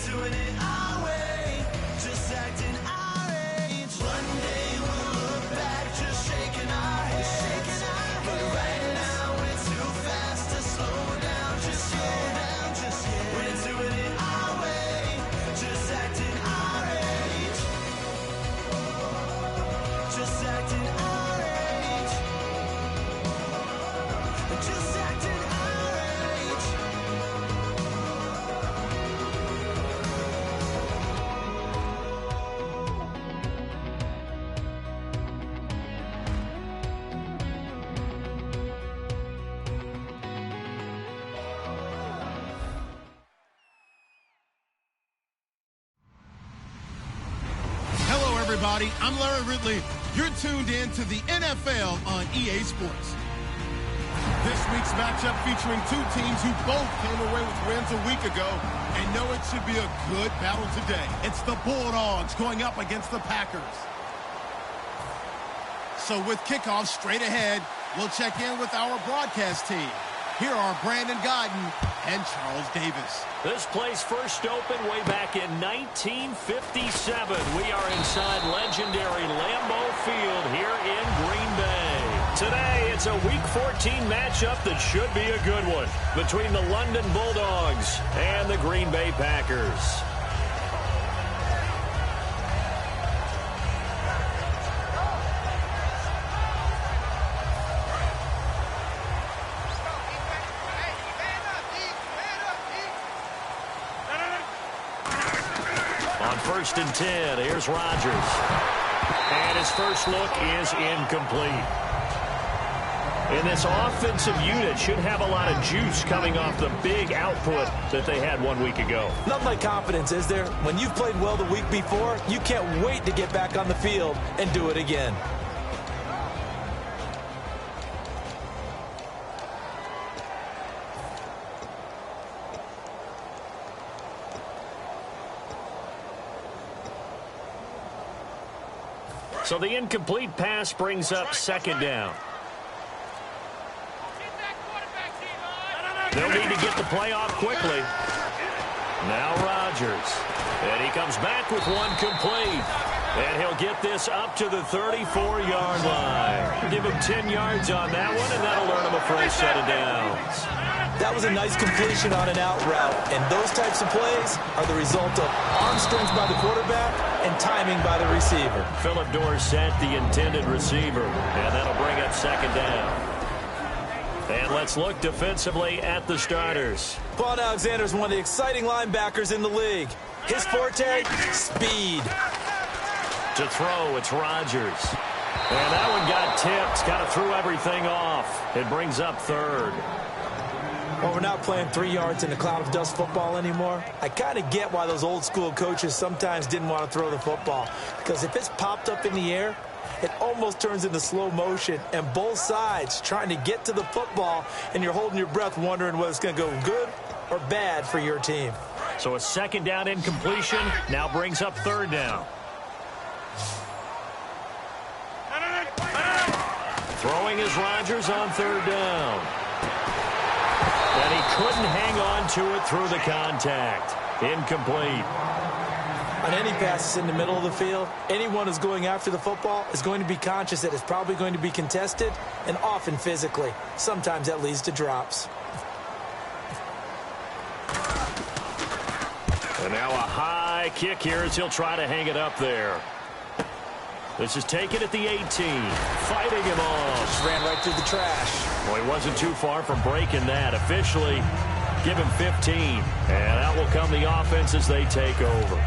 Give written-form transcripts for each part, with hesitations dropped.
doing it our way, just acting our age. One day we'll look back, just shaking our heads. But right now we're too fast to slow down, just slow down, just yet. We're doing it our way, just acting our age. Just acting our age. Just acting our age. Hello, everybody. I'm Larry Ridley. You're tuned in to the NFL on EA Sports. This week's matchup featuring two teams who both came away with wins a week ago and know it should be a good battle today. It's the Bulldogs going up against the Packers. So with kickoff straight ahead, we'll check in with our broadcast team. Here are Brandon Godden and Charles Davis. This place first opened way back in 1957. We are inside legendary Lambeau Field here in Green Bay. Today, it's a Week 14 matchup that should be a good one between the London Bulldogs and the Green Bay Packers. On 1st and 10, here's Rodgers. And his first look is incomplete. And this offensive unit should have a lot of juice coming off the big output that they had 1 week ago. Nothing like confidence, is there? When you've played well the week before, you can't wait to get back on the field and do it again. So the incomplete pass brings up 2nd down. They'll need to get the play off quickly. Now Rodgers. And he comes back with one complete. And he'll get this up to the 34-yard line. Give him 10 yards on that one, and that'll earn him a fresh set of downs. That was a nice completion on an out route. And those types of plays are the result of arm strength by the quarterback and timing by the receiver. Phillip Dorsett, the intended receiver. And that'll bring up 2nd down. And let's look defensively at the starters. Vaughn Alexander's one of the exciting linebackers in the league. His forte, speed. To throw, it's Rodgers. And that one got tipped. Kind of threw everything off. It brings up 3rd. Well, we're not playing 3 yards in a cloud of dust football anymore. I kind of get why those old school coaches sometimes didn't want to throw the football. Because if it's popped up in the air, it almost turns into slow motion, and both sides trying to get to the football, and you're holding your breath wondering whether it's going to go good or bad for your team. So a 2nd down incompletion now brings up 3rd down. Throwing is Rodgers on 3rd down. And he couldn't hang on to it through the contact. Incomplete. On any passes in the middle of the field, anyone who's going after the football is going to be conscious that it's probably going to be contested, and often physically. Sometimes that leads to drops. And now a high kick here as he'll try to hang it up there. This is taken at the 18. Fighting him off. Just ran right through the trash. Well, he wasn't too far from breaking that. Officially, give him 15. And out will come the offense as they take over.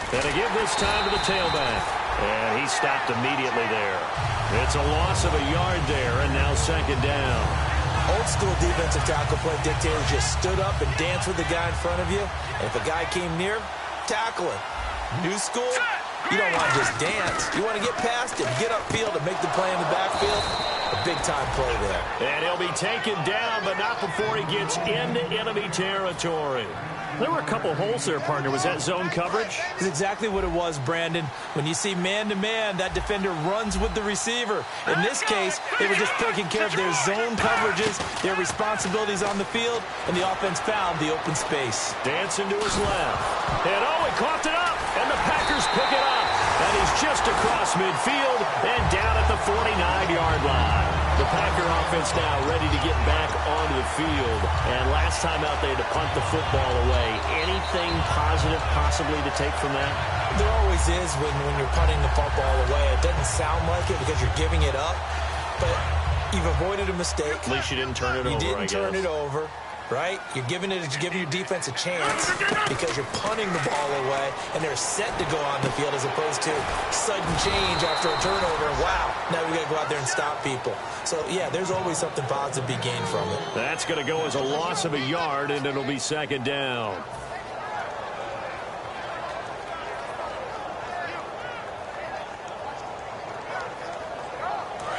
And to give this time to the tailback. And he stopped immediately there. It's a loss of a yard there, and now 2nd down. Old school defensive tackle play dictator just stood up and danced with the guy in front of you. And if a guy came near, tackle him. New school, you don't want to just dance. You want to get past him, get upfield and make the play in the backfield. A big-time play there. And he'll be taken down, but not before he gets into enemy territory. There were a couple holes there, partner. Was that zone coverage? That's exactly what it was, Brandon. When you see man-to-man, that defender runs with the receiver. In this case, they were just taking care of their zone coverages, their responsibilities on the field, and the offense found the open space. Dancing to his left. And he coughed it up, and the Packers pick it up. And he's just across midfield and down at the 49-yard line. The Packer offense now ready to get back onto the field. And last time out, they had to punt the football away. Anything positive possibly to take from that? There always is when you're punting the football away. It doesn't sound like it because you're giving it up, but you've avoided a mistake. At least you didn't turn it over, You didn't turn it over, right? You're giving your defense a chance because you're punting the ball away, and they're set to go on the field as opposed to sudden change after a turnover. Wow, now we got to go out there and stop people. So, yeah, there's always something positive to be gained from it. That's going to go as a loss of a yard, and it'll be second down.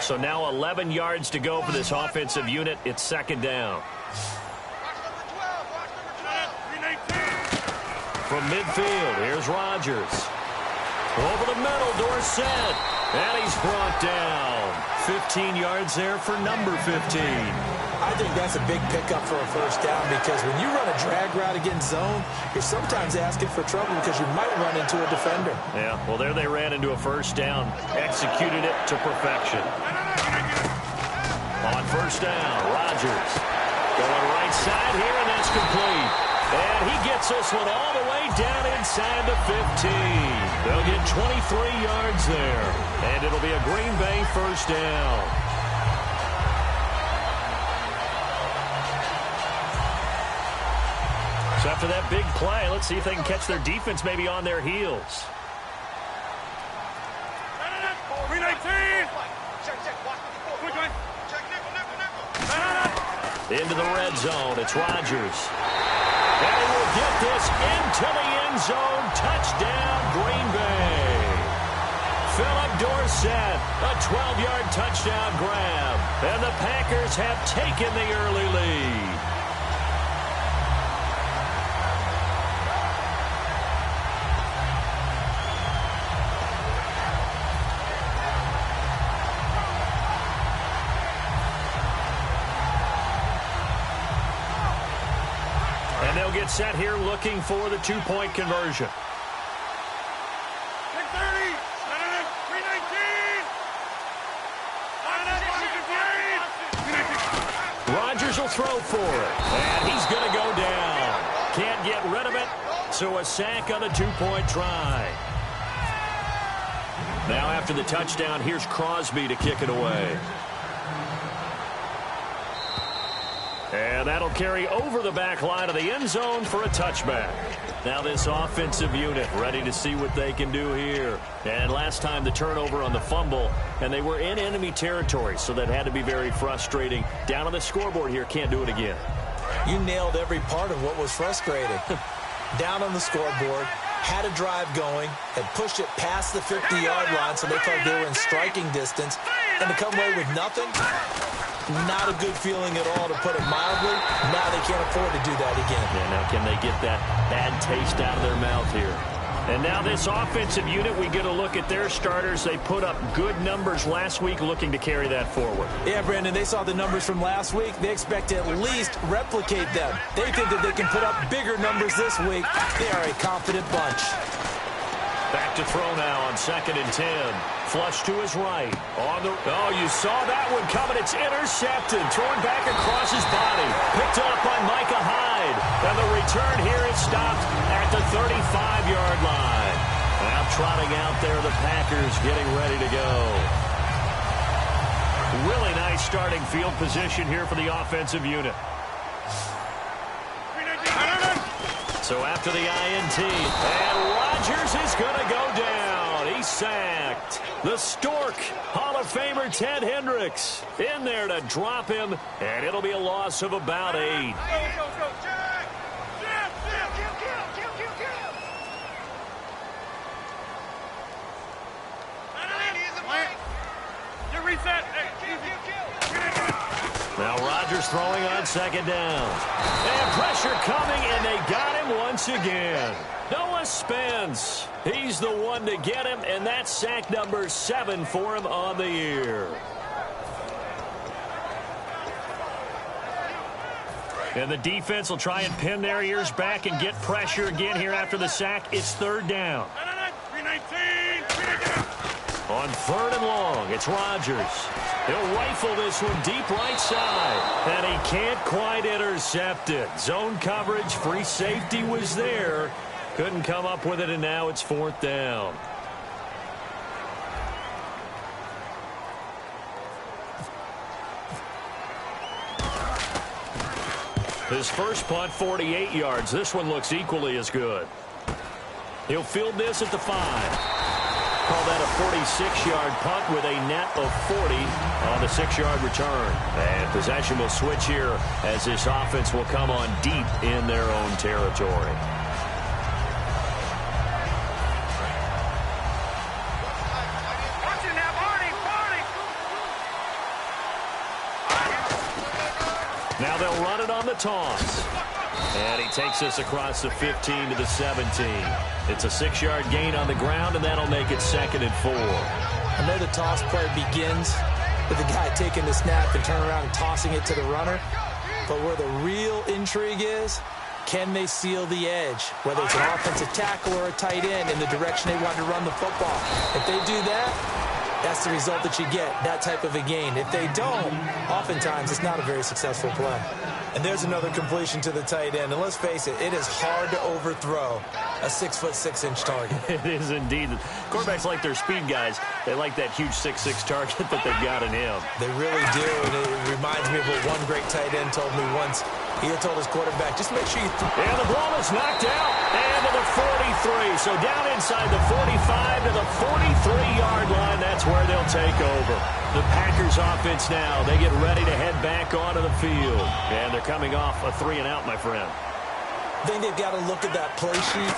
So now 11 yards to go for this offensive unit. It's second down. From midfield, here's Rodgers. Over the middle, Dorsett. And he's brought down. 15 yards there for number 15. I think that's a big pickup for a first down because when you run a drag route against zone, you're sometimes asking for trouble because you might run into a defender. Yeah, well, there they ran into a first down. Executed it to perfection. On first down, Rodgers. Going right side here, and that's complete. And he gets this one all the way down inside the 15. They'll get 23 yards there. And it'll be a Green Bay first down. So after that big play, let's see if they can catch their defense maybe on their heels. 319. Into the red zone. It's Rodgers. And he will get this into the end zone. Touchdown, Green Bay. Philip Dorsett, a 12-yard touchdown grab. And the Packers have taken the early lead. And they'll get set here looking for the two-point conversion. 630. 319. Rodgers will throw for it. And he's going to go down. Can't get rid of it. So a sack on the two-point try. Now after the touchdown, here's Crosby to kick it away. And that'll carry over the back line of the end zone for a touchback. Now this offensive unit ready to see what they can do here. And last time the turnover on the fumble, and they were in enemy territory, so that had to be very frustrating. Down on the scoreboard here, can't do it again. You nailed every part of what was frustrating. Down on the scoreboard, had a drive going, had pushed it past the 50-yard line so they felt they were in striking distance, and to come away with nothing, not a good feeling at all, to put it mildly. Now they can't afford to do that again. Yeah, now can they get that bad taste out of their mouth here? And now this offensive unit, we get a look at their starters. They put up good numbers last week, looking to carry that forward. Yeah, Brandon, they saw the numbers from last week. They expect to at least replicate them. They think that they can put up bigger numbers this week. They are a confident bunch. Back to throw now on 2nd and 10. Flush to his right. Oh, you saw that one coming. It's intercepted. Thrown back across his body. Picked up by Micah Hyde. And the return here is stopped at the 35-yard line. Now trotting out there, the Packers getting ready to go. Really nice starting field position here for the offensive unit. So after the INT, and Rodgers is going to go down. He's sacked. The Stork, Hall of Famer Ted Hendricks, in there to drop him, and it'll be a loss of about 8. Go, Jack! You reset. Hey, Now Rodgers throwing on second down. And pressure coming, and they got him once again. Noah Spence, he's the one to get him, and that's sack number 7 for him on the year. And the defense will try and pin their ears back and get pressure again here after the sack. It's third down. 319. On third and long, it's Rodgers. He'll rifle this one deep right side, and he can't quite intercept it. Zone coverage, free safety was there. Couldn't come up with it, and now it's fourth down. His first punt, 48 yards. This one looks equally as good. He'll field this at the 5. Call that a 46-yard punt with a net of 40 on the 6-yard return. And possession will switch here as this offense will come on deep in their own territory. Now they'll run it on the toss. And he takes this across the 15 to the 17. It's a 6-yard gain on the ground, and that'll make it 2nd and 4. I know the toss play begins with the guy taking the snap and turning around and tossing it to the runner. But where the real intrigue is, can they seal the edge? Whether it's an offensive tackle or a tight end in the direction they want to run the football. If they do that, that's the result that you get, that type of a gain. If they don't, oftentimes it's not a very successful play. And there's another completion to the tight end. And let's face it, it is hard to overthrow a 6'6" target. It is indeed. Quarterbacks like their speed guys. They like that huge 6'6" target that they've got in him. They really do. And it reminds me of what one great tight end told me once. He had told his quarterback, just make sure you... And the ball is knocked out. And to the 43. So down inside the 45 to the 43-yard line. That's where they'll take over. The Packers offense now. They get ready to head back onto the field. And they're coming off a 3-and-out, my friend. I think they've got to look at that play sheet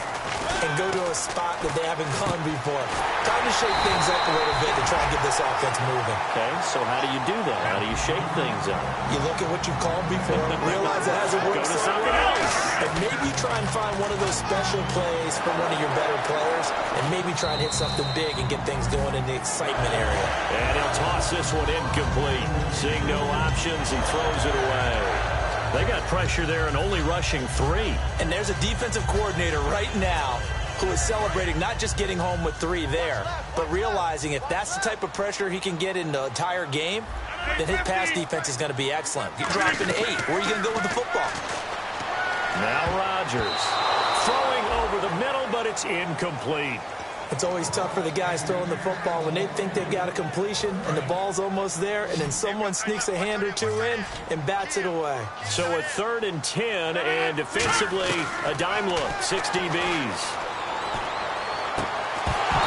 and go to a spot that they haven't gone before. Time to shake things up a little bit to try and get this offense moving. Okay, so how do you do that? How do you shake things up? You look at what you've called before, realize it hasn't worked Go to so something well, else. and maybe try and find one of those special plays from one of your better players, and maybe try and hit something big and get things going in the excitement area. And he'll toss this one incomplete. Seeing no options, he throws it away. They got pressure there and only rushing 3. And there's a defensive coordinator right now who is celebrating not just getting home with 3 there, but realizing if that's the type of pressure he can get in the entire game, then his pass defense is going to be excellent. You're dropping 8. Where are you going to go with the football? Now Rodgers throwing over the middle, but it's incomplete. It's always tough for the guys throwing the football when they think they've got a completion and the ball's almost there, and then someone sneaks a hand or 2 in and bats it away. So a 3rd and 10, and defensively a dime look, 6 DBs.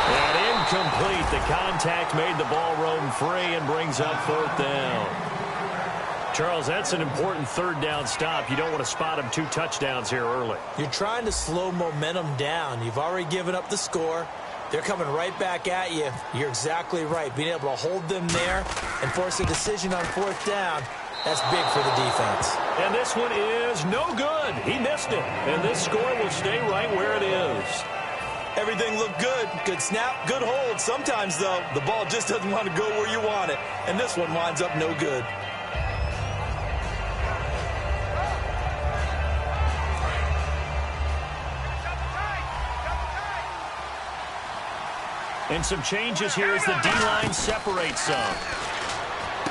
And incomplete. The contact made the ball roam free and brings up 4th down. Charles, that's an important 3rd down stop. You don't want to spot him 2 touchdowns here early. You're trying to slow momentum down. You've already given up the score. They're coming right back at you. You're exactly right. Being able to hold them there and force a decision on 4th down, that's big for the defense. And this one is no good. He missed it. And this score will stay right where it is. Everything looked good. Good snap, good hold. Sometimes, though, the ball just doesn't want to go where you want it. And this one winds up no good. And some changes here as the D-line separates some.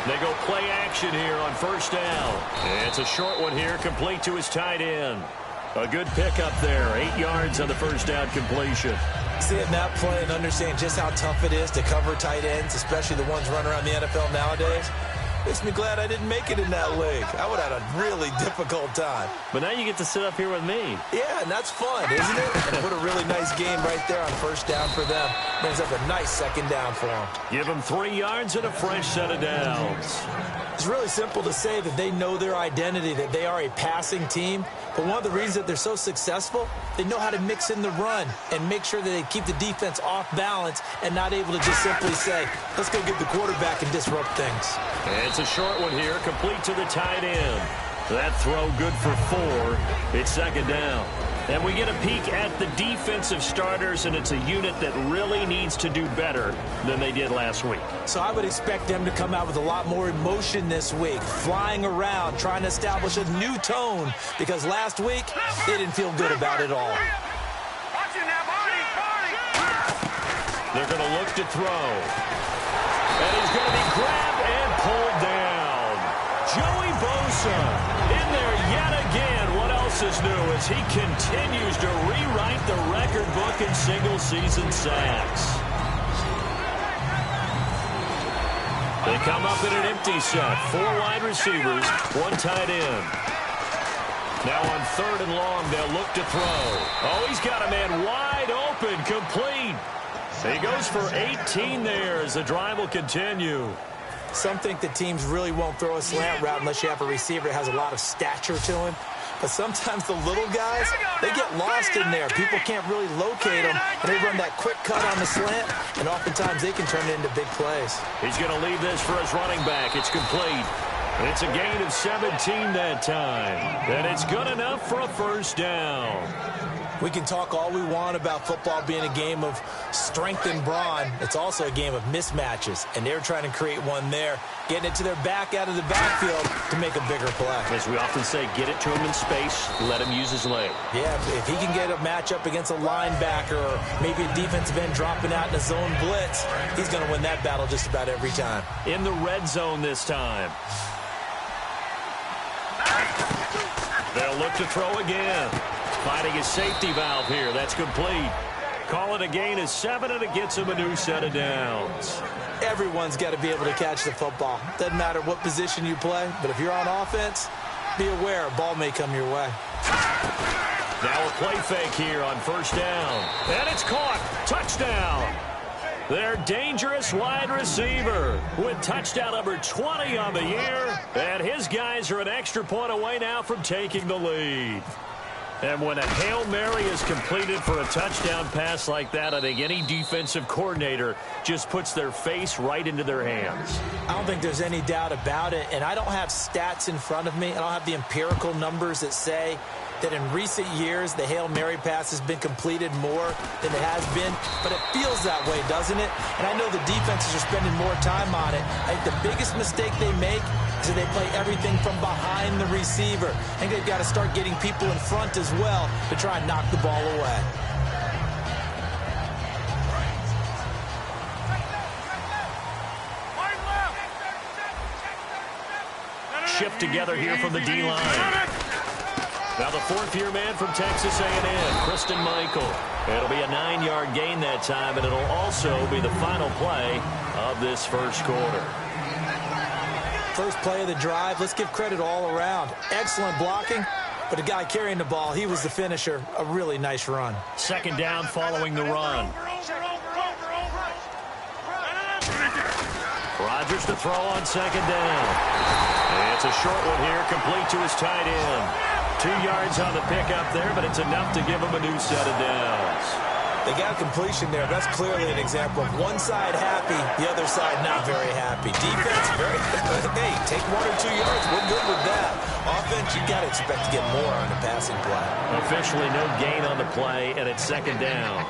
They go play action here on 1st down. It's a short one here, complete to his tight end. A good pickup there, 8 yards on the 1st down completion. Seeing that play and understanding just how tough it is to cover tight ends, especially the ones running around the NFL nowadays, makes me glad I didn't make it in that league. I would have had a really difficult time. But now you get to sit up here with me. Yeah, and that's fun, isn't it? And what a really nice game right there on 1st down for them. Brings up a nice 2nd down for them. Give them 3 yards and a fresh set of downs. It's really simple to say that they know their identity, that they are a passing team. But one of the reasons that they're so successful, they know how to mix in the run and make sure that they keep the defense off balance and not able to just simply say, let's go get the quarterback and disrupt things. And it's a short one here, complete to the tight end. That throw good for 4. It's second down. And we get a peek at the defensive starters, and it's a unit that really needs to do better than they did last week. So I would expect them to come out with a lot more emotion this week, flying around, trying to establish a new tone, because last week they didn't feel good about it all. They're going to look to throw. And he's going to be grabbed and pulled down. Joey Bosa in there yet again. What else is new as he continues to rewrite the record book in single-season sacks. They come up in an empty set. 4 wide receivers, 1 tight end. Now on 3rd and long, they'll look to throw. Oh, he's got a man wide open, complete. He goes for 18 there as the drive will continue. Some think that teams really won't throw a slant route unless you have a receiver that has a lot of stature to him. But sometimes the little guys, they get lost in there. People can't really locate them, and they run that quick cut on the slant, and oftentimes they can turn it into big plays. He's going to leave this for his running back. It's complete. It's a gain of 17 that time. And it's good enough for a first down. We can talk all we want about football being a game of strength and brawn. It's also a game of mismatches, and they're trying to create one there, getting it to their back out of the backfield to make a bigger play. As we often say, get it to him in space, let him use his leg. Yeah, if he can get a matchup against a linebacker or maybe a defensive end dropping out in a zone blitz, he's going to win that battle just about every time. In the red zone this time. They'll look to throw again. Finding his safety valve here. That's complete. Call it a gain of 7, and it gets him a new set of downs. Everyone's got to be able to catch the football. Doesn't matter what position you play, but if you're on offense, be aware a ball may come your way. Now a play fake here on first down. And it's caught. Touchdown. Their dangerous wide receiver with touchdown number 20 on the year. And his guys are an extra point away now from taking the lead. And when a Hail Mary is completed for a touchdown pass like that, I think any defensive coordinator just puts their face right into their hands. I don't think there's any doubt about it, and I don't have stats in front of me. I don't have the empirical numbers that say that in recent years the Hail Mary pass has been completed more than it has been, but it feels that way, doesn't it? And I know the defenses are spending more time on it. I think the biggest mistake they make is that they play everything from behind the receiver. I think they've got to start getting people in front as well to try and knock the ball away. Shift together here from the D-line. Now the 4th-year man from Texas A&M, Kristen Michael. It'll be a 9-yard gain that time, and it'll also be the final play of this first quarter. First play of the drive, let's give credit all around. Excellent blocking, but the guy carrying the ball, he was the finisher. A really nice run. Second down following the run. Rodgers to throw on second down. It's a short one here, complete to his tight end. 2 yards on the pickup there, but it's enough to give him a new set of downs. They got completion there. That's clearly an example of one side happy, the other side not very happy. Defense, very hey, take 1 or 2 yards. We're good with that. Offense, you got to expect to get more on the passing play. Officially no gain on the play, and it's second down.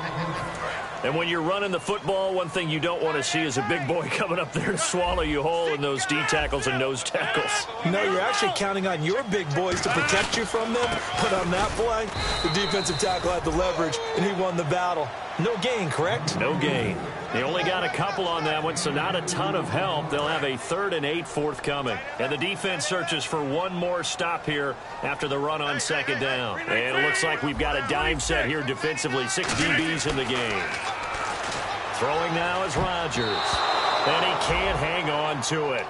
And when you're running the football, one thing you don't want to see is a big boy coming up there and swallow you whole in those D tackles and nose tackles. No, you're actually counting on your big boys to protect you from them. But on that play, the defensive tackle had the leverage, and he won the battle. No gain, correct? No gain. They only got a couple on that one, so not a ton of help. They'll have a 3rd and 8 forthcoming. And the defense searches for one more stop here after the run on second down. And it looks like we've got a dime set here defensively. 6 DBs in the game. Throwing now is Rodgers. And he can't hang on to it.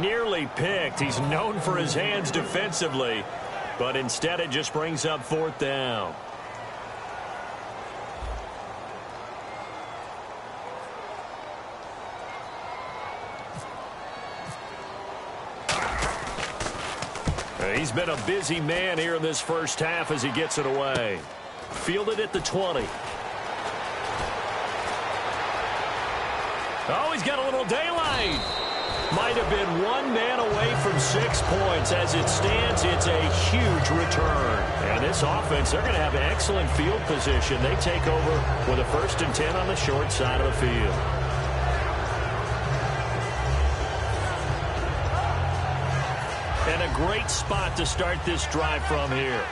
Nearly picked. He's known for his hands defensively, but instead it just brings up 4th down. He's been a busy man here in this first half as he gets it away. Fielded at the 20. Oh, he's got a little daylight. Might have been one man away from 6 points. As it stands, it's a huge return. And this offense, they're going to have excellent field position. They take over with a 1st and 10 on the short side of the field. And a great spot to start this drive from here.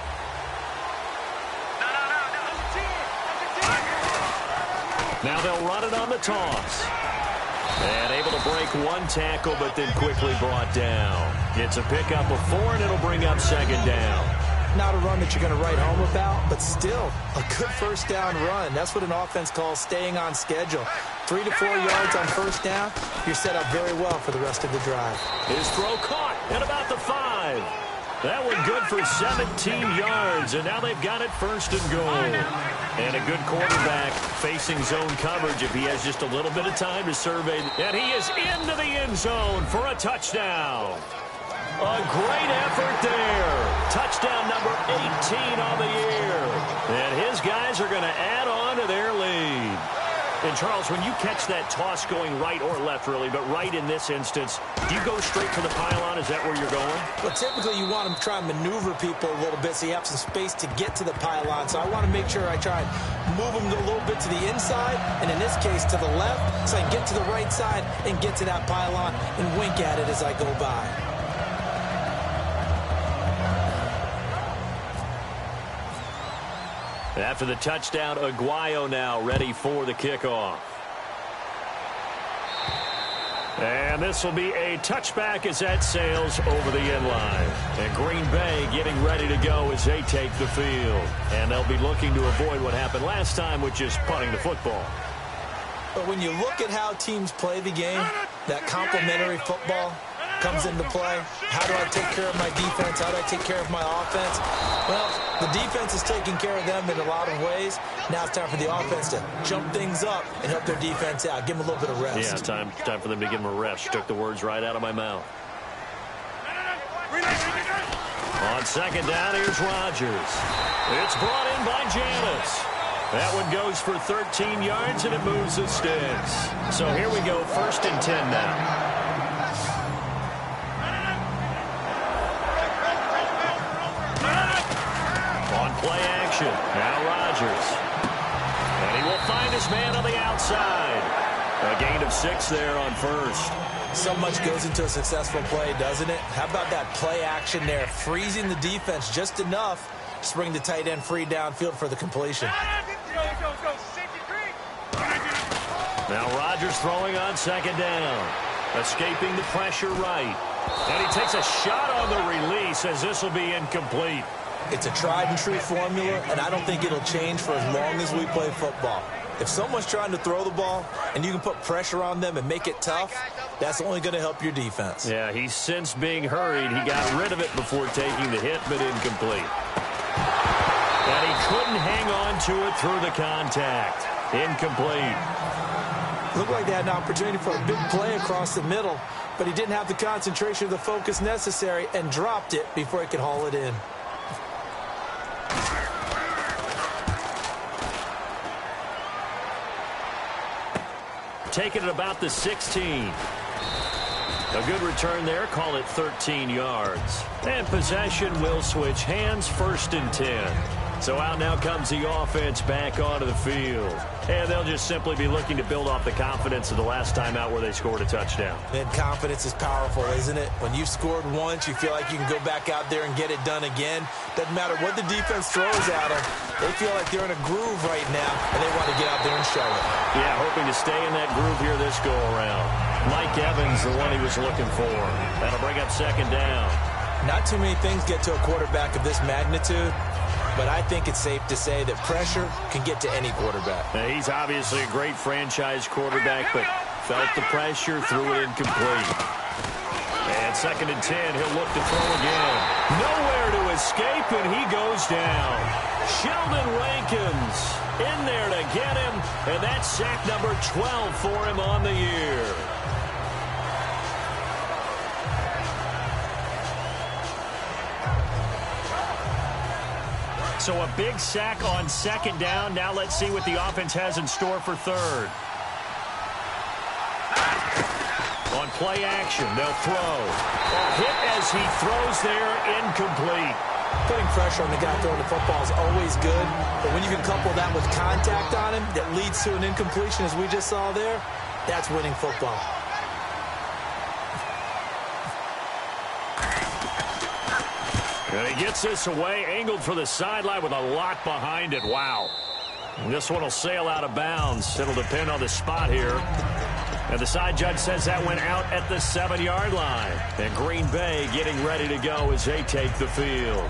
Now they'll run it on the toss. And able to break one tackle, but then quickly brought down. It's a pickup of 4, and it'll bring up 2nd down. Not a run that you're going to write home about, but still a good 1st down run. That's what an offense calls staying on schedule. 3 to 4 yards on 1st down, you're set up very well for the rest of the drive. His throw caught at about the 5. That one good for 17 yards, and now they've got it 1st and goal. And a good quarterback facing zone coverage if he has just a little bit of time to survey. And he is into the end zone for a touchdown. A great effort there. Touchdown number 18 on the year. And his guys are going to add on to their lead. And, Charles, when you catch that toss going right or left, really, but right in this instance, do you go straight for the pylon? Is that where you're going? Well, typically you want to try and maneuver people a little bit so you have some space to get to the pylon. So I want to make sure I try and move them a little bit to the inside, and in this case to the left, so I can get to the right side and get to that pylon and wink at it as I go by. After the touchdown, Aguayo now ready for the kickoff. And this will be a touchback as that sails over the end line. And Green Bay getting ready to go as they take the field. And they'll be looking to avoid what happened last time, which is punting the football. But when you look at how teams play the game, that complementary football comes into play. How do I take care of my defense? How do I take care of my offense? Well, the defense is taking care of them in a lot of ways. Now it's time for the offense to jump things up and help their defense out. Give them a little bit of rest. Yeah, it's time for them to give them a rest. You took the words right out of my mouth. On 2nd down, here's Rodgers. It's brought in by Janis. That one goes for 13 yards, and it moves the sticks. So here we go, 1st and 10 now. Play action. Now Rodgers. And he will find his man on the outside. A gain of 6 there on 1st. So much goes into a successful play, doesn't it? How about that play action there? Freezing the defense just enough to bring the tight end free downfield for the completion. Now Rodgers throwing on 2nd down. Escaping the pressure right. And he takes a shot on the release as this will be incomplete. It's a tried-and-true formula, and I don't think it'll change for as long as we play football. If someone's trying to throw the ball and you can put pressure on them and make it tough, that's only going to help your defense. Yeah, he's since being hurried. He got rid of it before taking the hit, but incomplete. And he couldn't hang on to it through the contact. Incomplete. Looked like they had an opportunity for a big play across the middle, but he didn't have the concentration or the focus necessary and dropped it before he could haul it in. Taking it about the 16. A good return there. Call it 13 yards. And possession will switch hands, 1st and 10. So out now comes the offense back onto the field. And they'll just simply be looking to build off the confidence of the last time out where they scored a touchdown. And confidence is powerful, isn't it? When you've scored once, you feel like you can go back out there and get it done again. Doesn't matter what the defense throws at them. They feel like they're in a groove right now, and they want to get out there and show it. Yeah, hoping to stay in that groove here this go-around. Mike Evans, the one he was looking for. That'll bring up 2nd down. Not too many things get to a quarterback of this magnitude, but I think it's safe to say that pressure can get to any quarterback. Now, he's obviously a great franchise quarterback, but felt the pressure, threw it incomplete. And 2nd and 10, he'll look to throw again. Nowhere to escape, and he goes down. Sheldon Rankins in there to get him, and that's sack number 12 for him on the year. So a big sack on second down. Now let's see what the offense has in store for third. On play action, they'll throw. A hit as he throws there, incomplete. Putting pressure on the guy throwing the football is always good, but when you can couple that with contact on him that leads to an incompletion, as we just saw there, that's winning football. And he gets this away, angled for the sideline with a lot behind it. Wow. And this one will sail out of bounds. It'll depend on the spot here. And the side judge says that went out at the 7-yard line. And Green Bay getting ready to go as they take the field.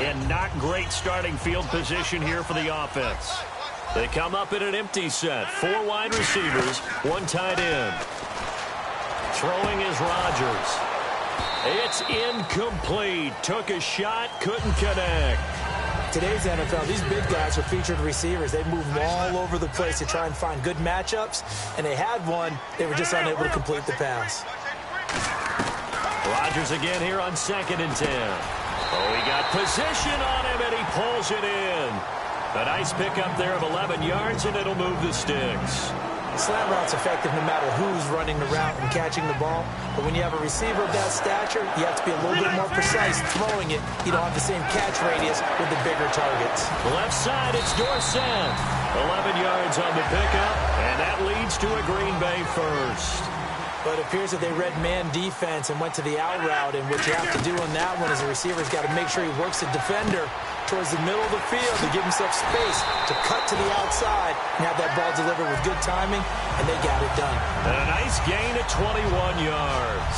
And not great starting field position here for the offense. They come up in an empty set. 4 wide receivers, 1 tight end. Throwing is Rodgers. It's incomplete. Took a shot, couldn't connect. Today's NFL, these big guys are featured receivers. They move all over the place to try and find good matchups, and they had one. They were just unable to complete the pass. Rodgers again here on 2nd and 10. Oh, he got position on him, and he pulls it in. A nice pickup there of 11 yards, and it'll move the sticks. Slant route's effective no matter who's running the route and catching the ball. But when you have a receiver of that stature, you have to be a little bit more precise throwing it. You don't have the same catch radius with the bigger targets. Left side, it's Dorsett. 11 yards on the pickup, and that leads to a Green Bay first. But it appears that they read man defense and went to the out route. And what you have to do on that one is the receiver's got to make sure he works the defender towards the middle of the field to give himself space to cut to the outside and have that ball delivered with good timing, and they got it done. And a nice gain at 21 yards.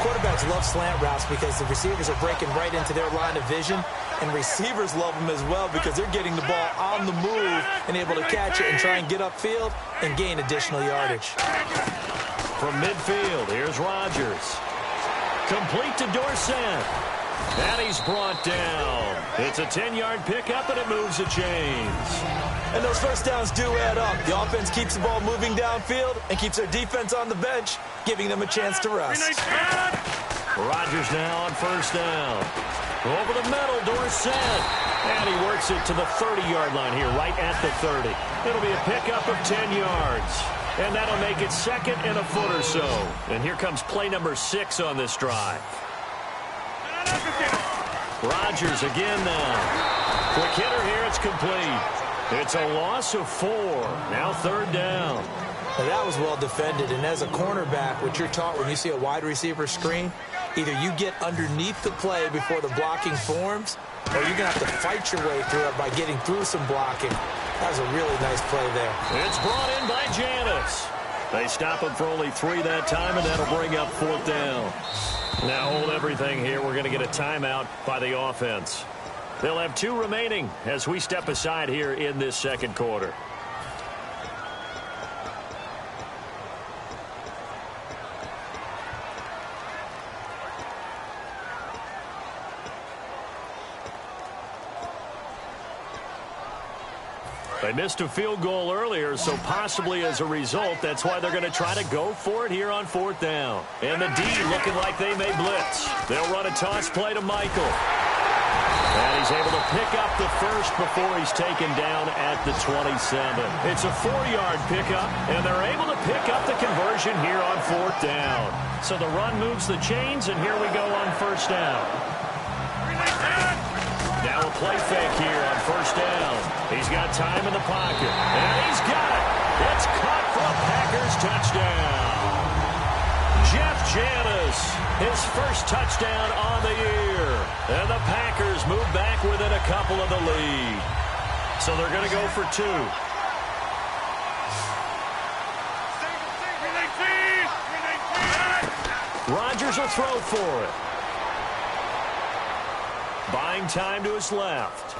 Quarterbacks love slant routes because the receivers are breaking right into their line of vision, and receivers love them as well because they're getting the ball on the move and able to catch it and try and get upfield and gain additional yardage. From midfield, here's Rodgers. Complete to Dorsett. And he's brought down. It's a 10-yard pickup, and it moves the chains. And those first downs do add up. The offense keeps the ball moving downfield and keeps their defense on the bench, giving them a chance to rest. Rodgers now on 1st down. Over the middle, Dorsett. And he works it to the 30-yard line here, right at the 30. It'll be a pickup of 10 yards. And that'll make it 2nd and a foot or so. And here comes play number 6 on this drive. Rodgers again now. Quick hitter here, it's complete. It's a loss of 4. Now 3rd down. Now that was well defended, and as a cornerback, what you're taught when you see a wide receiver screen, either you get underneath the play before the blocking forms, or you're going to have to fight your way through it by getting through some blocking. That was a really nice play there. It's brought in by Janis. They stop him for only 3 that time, and that'll bring up 4th down. Now hold everything here. We're going to get a timeout by the offense. They'll have 2 remaining as we step aside here in this 2nd quarter. They missed a field goal earlier, so possibly as a result, that's why they're going to try to go for it here on 4th down. And the D looking like they may blitz. They'll run a toss play to Michael. And he's able to pick up the first before he's taken down at the 27. It's a 4-yard pickup, and they're able to pick up the conversion here on 4th down. So the run moves the chains, and here we go on 1st down. Now a play fake here on 1st down. He's got time in the pocket, and he's got it. It's caught for a Packers touchdown. Jeff Janis, his first touchdown on the year. And the Packers move back within a couple of the lead. So they're going to go for 2. Rodgers will throw for it. Buying time to his left.